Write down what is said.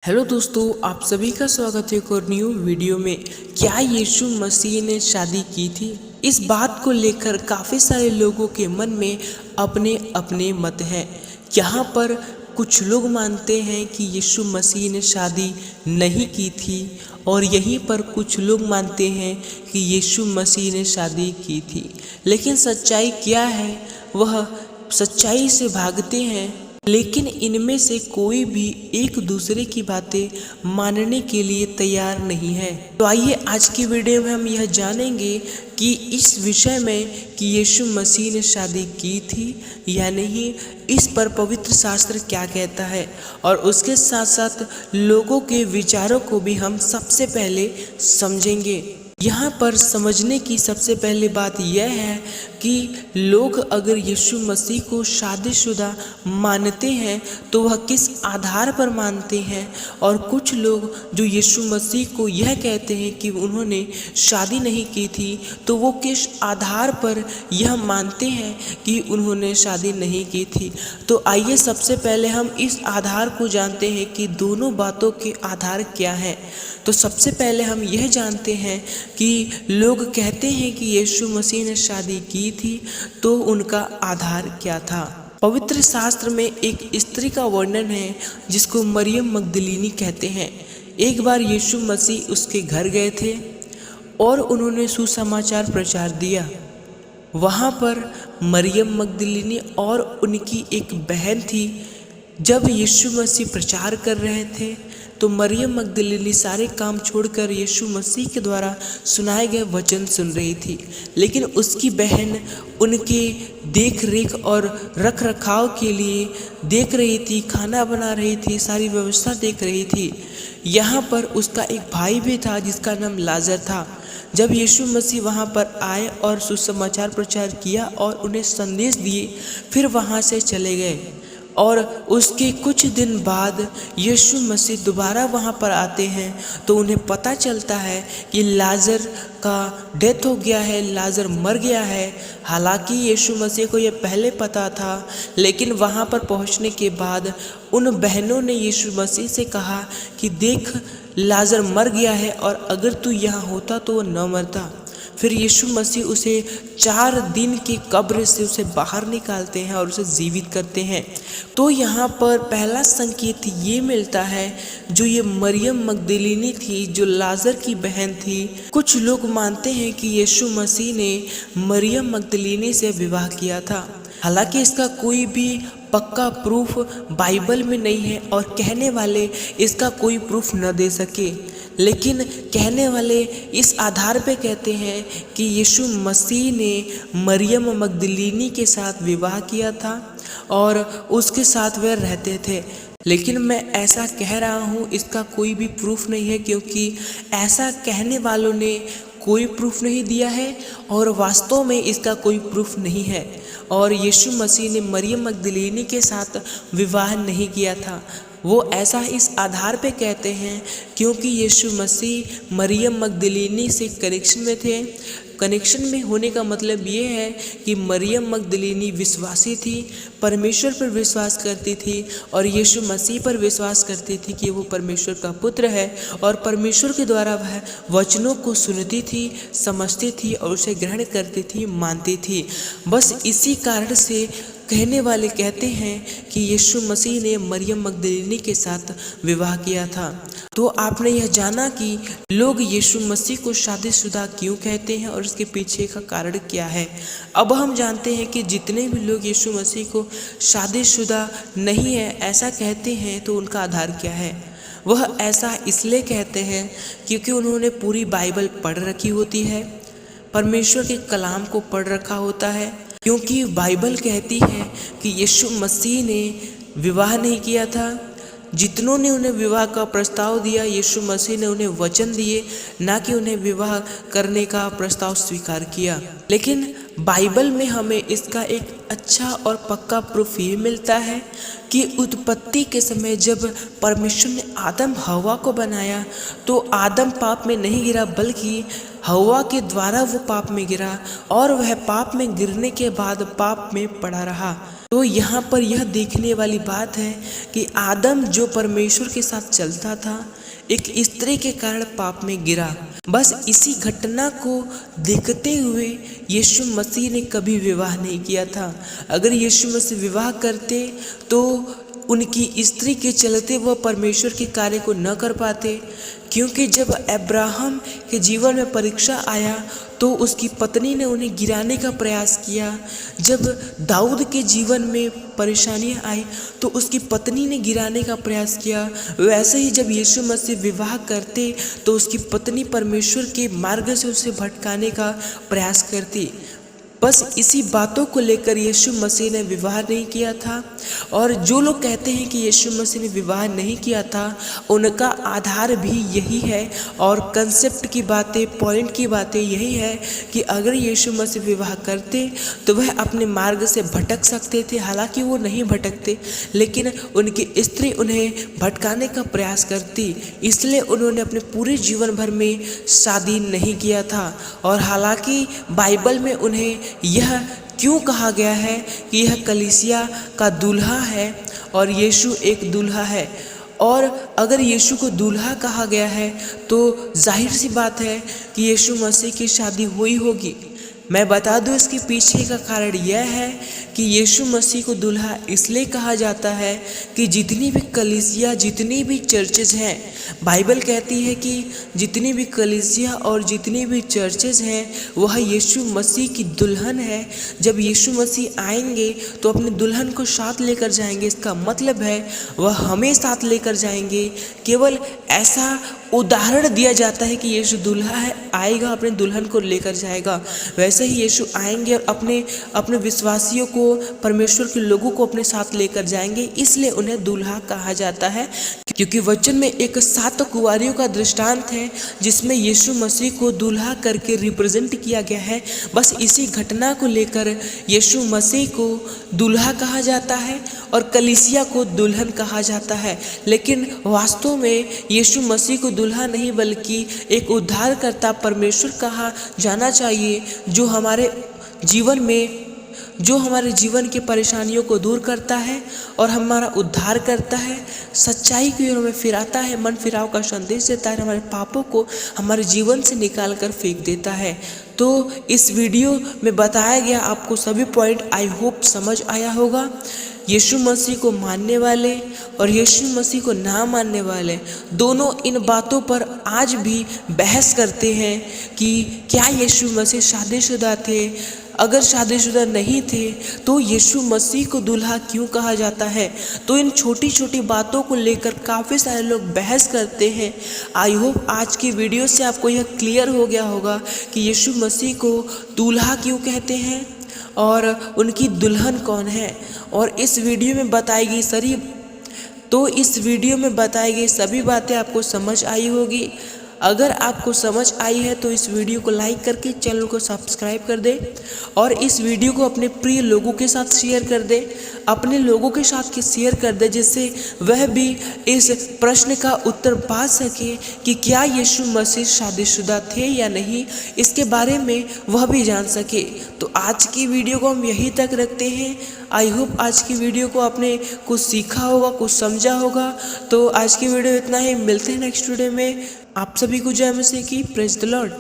Hello दोस्तों, आप सभी का स्वागत है एक और न्यू वीडियो में। क्या यीशु मसीह ने शादी की थी? इस बात को लेकर काफ़ी सारे लोगों के मन में अपने अपने मत हैं। यहाँ पर कुछ लोग मानते हैं कि यीशु मसीह ने शादी नहीं की थी और यहीं पर कुछ लोग मानते हैं कि यीशु मसीह ने शादी की थी। लेकिन सच्चाई क्या है? वह सच्चाई से भागते हैं, लेकिन इनमें से कोई भी एक दूसरे की बातें मानने के लिए तैयार नहीं है। तो आइए आज की वीडियो में हम यह जानेंगे कि इस विषय में कि यीशु मसीह ने शादी की थी या नहीं, इस पर पवित्र शास्त्र क्या कहता है, और उसके साथ साथ लोगों के विचारों को भी हम सबसे पहले समझेंगे। यहाँ पर समझने की सबसे पहली बात यह है कि लोग अगर यीशु मसीह को शादीशुदा मानते हैं तो वह किस आधार पर मानते हैं, और कुछ लोग जो यीशु मसीह को यह कहते हैं कि उन्होंने शादी नहीं की थी तो वो किस आधार पर यह मानते हैं कि उन्होंने शादी नहीं की थी। तो आइए सबसे पहले हम इस आधार को जानते हैं कि दोनों बातों के आधार क्या है। तो सबसे पहले हम यह जानते हैं कि लोग कहते हैं कि यीशु मसीह ने शादी की थी, तो उनका आधार क्या था। पवित्र शास्त्र में एक स्त्री का वर्णन है जिसको मरियम मगदलीनी कहते हैं। एक बार यीशु मसीह उसके घर गए थे और उन्होंने सुसमाचार प्रचार दिया। वहाँ पर मरियम मगदलीनी और उनकी एक बहन थी। जब यीशु मसीह प्रचार कर रहे थे तो मरियम मगदलीनी सारे काम छोड़कर यीशु मसीह के द्वारा सुनाए गए वचन सुन रही थी, लेकिन उसकी बहन उनके देख रेख और रख रखाव के लिए देख रही थी, खाना बना रही थी, सारी व्यवस्था देख रही थी। यहाँ पर उसका एक भाई भी था जिसका नाम लाजर था। जब यीशु मसीह वहाँ पर आए और सुसमाचार प्रचार किया और उन्हें संदेश दिए, फिर वहाँ से चले गए। और उसके कुछ दिन बाद यीशु मसीह दोबारा वहाँ पर आते हैं तो उन्हें पता चलता है कि लाजर का डेथ हो गया है, लाजर मर गया है। हालांकि यीशु मसीह को यह पहले पता था, लेकिन वहाँ पर पहुँचने के बाद उन बहनों ने यीशु मसीह से कहा कि देख, लाजर मर गया है और अगर तू यहाँ होता तो वो न मरता। फिर यीशु मसीह उसे 4 दिन की कब्र से उसे बाहर निकालते हैं और उसे जीवित करते हैं। तो यहाँ पर पहला संकेत ये मिलता है, जो ये मरियम मगदलीनी थी जो लाजर की बहन थी। कुछ लोग मानते हैं कि यीशु मसीह ने मरियम मगदलीनी से विवाह किया था। हालांकि इसका कोई भी पक्का प्रूफ बाइबल में नहीं है और कहने वाले इसका कोई प्रूफ न दे सके, लेकिन कहने वाले इस आधार पे कहते हैं कि यीशु मसीह ने मरियम मगदलीनी के साथ विवाह किया था और उसके साथ वे रहते थे। लेकिन मैं ऐसा कह रहा हूँ, इसका कोई भी प्रूफ नहीं है, क्योंकि ऐसा कहने वालों ने कोई प्रूफ नहीं दिया है और वास्तव में इसका कोई प्रूफ नहीं है। और यीशु मसीह ने मरियम मगदलीनी के साथ विवाह नहीं किया था। वो ऐसा इस आधार पे कहते हैं क्योंकि यीशु मसीह मरियम मगदलीनी से कनेक्शन में थे। कनेक्शन में होने का मतलब ये है कि मरियम मगदलीनी विश्वासी थी, परमेश्वर पर विश्वास करती थी और यीशु मसीह पर विश्वास करती थी कि वो परमेश्वर का पुत्र है, और परमेश्वर के द्वारा वह वचनों को सुनती थी, समझती थी और उसे ग्रहण करती थी, मानती थी। बस इसी कारण से कहने वाले कहते हैं कि यीशु मसीह ने मरियम मगदलीनी के साथ विवाह किया था। तो आपने यह जाना कि लोग यीशु मसीह को शादीशुदा क्यों कहते हैं और इसके पीछे का कारण क्या है। अब हम जानते हैं कि जितने भी लोग यीशु मसीह को शादीशुदा नहीं है ऐसा कहते हैं, तो उनका आधार क्या है। वह ऐसा इसलिए कहते हैं क्योंकि उन्होंने पूरी बाइबल पढ़ रखी होती है, परमेश्वर के कलाम को पढ़ रखा होता है। क्योंकि बाइबल कहती है कि यीशु मसीह ने विवाह नहीं किया था। जितनों ने उन्हें विवाह का प्रस्ताव दिया, यीशु मसीह ने उन्हें वचन दिए, ना कि उन्हें विवाह करने का प्रस्ताव स्वीकार किया। लेकिन बाइबल में हमें इसका एक अच्छा और पक्का प्रूफ ये मिलता है कि उत्पत्ति के समय जब परमेश्वर ने आदम हवा को बनाया तो आदम पाप में नहीं गिरा, बल्कि हवा के द्वारा वो पाप में गिरा और वह पाप में गिरने के बाद पाप में पड़ा रहा। तो यहाँ पर यह देखने वाली बात है कि आदम जो परमेश्वर के साथ चलता था, एक स्त्री के कारण पाप में गिरा। बस इसी घटना को देखते हुए यीशु मसीह ने कभी विवाह नहीं किया था। अगर यीशु मसीह विवाह करते तो उनकी स्त्री के चलते वह परमेश्वर के कार्य को न कर पाते, क्योंकि जब अब्राहम के जीवन में परीक्षा आया तो उसकी पत्नी ने उन्हें गिराने का प्रयास किया। जब दाऊद के जीवन में परेशानियां आई तो उसकी पत्नी ने गिराने का प्रयास किया। वैसे ही जब यीशु मसीह विवाह करते तो उसकी पत्नी परमेश्वर के मार्ग से उसे भटकाने का प्रयास करती। बस इसी बातों को लेकर यीशु मसीह ने विवाह नहीं किया था। और जो लोग कहते हैं कि यीशु मसीह ने विवाह नहीं किया था, उनका आधार भी यही है और कंसेप्ट की बातें, पॉइंट की बातें यही है कि अगर यीशु मसीह विवाह करते तो वह अपने मार्ग से भटक सकते थे। हालांकि वो नहीं भटकते, लेकिन उनकी स्त्री उन्हें भटकाने का प्रयास करती, इसलिए उन्होंने अपने पूरे जीवन भर में शादी नहीं किया था। और हालांकि बाइबल में उन्हें यह क्यों कहा गया है कि यह कलीसिया का दूल्हा है और यीशु एक दूल्हा है, और अगर यीशु को दूल्हा कहा गया है तो जाहिर सी बात है कि यीशु मसीह की शादी हुई होगी। मैं बता दूं, इसके पीछे का कारण यह है कि यीशु मसीह को दूल्हा इसलिए कहा जाता है कि जितनी भी कलीसिया, जितनी भी चर्चेज हैं, बाइबल कहती है कि जितनी भी कलीसिया और जितनी भी चर्चेज हैं वह यीशु मसीह की दुल्हन है। जब यीशु मसीह आएंगे तो अपने दुल्हन को साथ लेकर जाएंगे। इसका मतलब है वह हमें साथ लेकर जाएंगे। केवल ऐसा उदाहरण दिया जाता है कि यीशु दूल्हा है, आएगा अपने दुल्हन को लेकर जाएगा। वैसे ही यीशु आएंगे और अपने विश्वासियों को, परमेश्वर के लोगों को अपने साथ लेकर जाएंगे, इसलिए उन्हें दूल्हा कहा जाता है। क्योंकि वचन में एक 7 कुंवारियों का दृष्टांत है जिसमें यीशु मसीह को दूल्हा करके रिप्रेजेंट किया गया है। बस इसी घटना को लेकर यीशु मसीह को दूल्हा कहा जाता है और कलीसिया को दुल्हन कहा जाता है। लेकिन वास्तव में यीशु मसीह को दूल्हा नहीं बल्कि एक उद्धारकर्ता परमेश्वर कहा जाना चाहिए, जो हमारे जीवन के परेशानियों को दूर करता है और हमारा उद्धार करता है, सच्चाई की ओर हमें फिराता है, मन फिराव का संदेश देता है, हमारे पापों को हमारे जीवन से निकाल कर फेंक देता है। तो इस वीडियो में बताया गया आपको सभी पॉइंट आई होप समझ आया होगा। यीशु मसीह को मानने वाले और यीशु मसीह को ना मानने वाले दोनों इन बातों पर आज भी बहस करते हैं कि क्या यीशु मसीह शादीशुदा थे। अगर शादीशुदा नहीं थे तो यीशु मसीह को दूल्हा क्यों कहा जाता है। तो इन छोटी छोटी बातों को लेकर काफ़ी सारे लोग बहस करते हैं। आई होप आज की वीडियो से आपको यह क्लियर हो गया होगा कि यीशु मसीह को दूल्हा क्यों कहते हैं और उनकी दुल्हन कौन है। और इस वीडियो में बताई गई सभी बातें आपको समझ आई होगी। अगर आपको समझ आई है तो इस वीडियो को लाइक करके चैनल को सब्सक्राइब कर दें और इस वीडियो को अपने प्रिय लोगों के साथ शेयर कर दें, अपने लोगों के साथ शेयर कर दें, जिससे वह भी इस प्रश्न का उत्तर पा सके कि क्या यीशु मसीह शादीशुदा थे या नहीं, इसके बारे में वह भी जान सके। तो आज की वीडियो को हम यहीं तक रखते हैं। आई होप आज की वीडियो को आपने कुछ सीखा होगा, कुछ समझा होगा। तो आज की वीडियो इतना ही, मिलते हैं नेक्स्ट वीडियो में। आप सभी को जय मसीह की। Praise the Lord.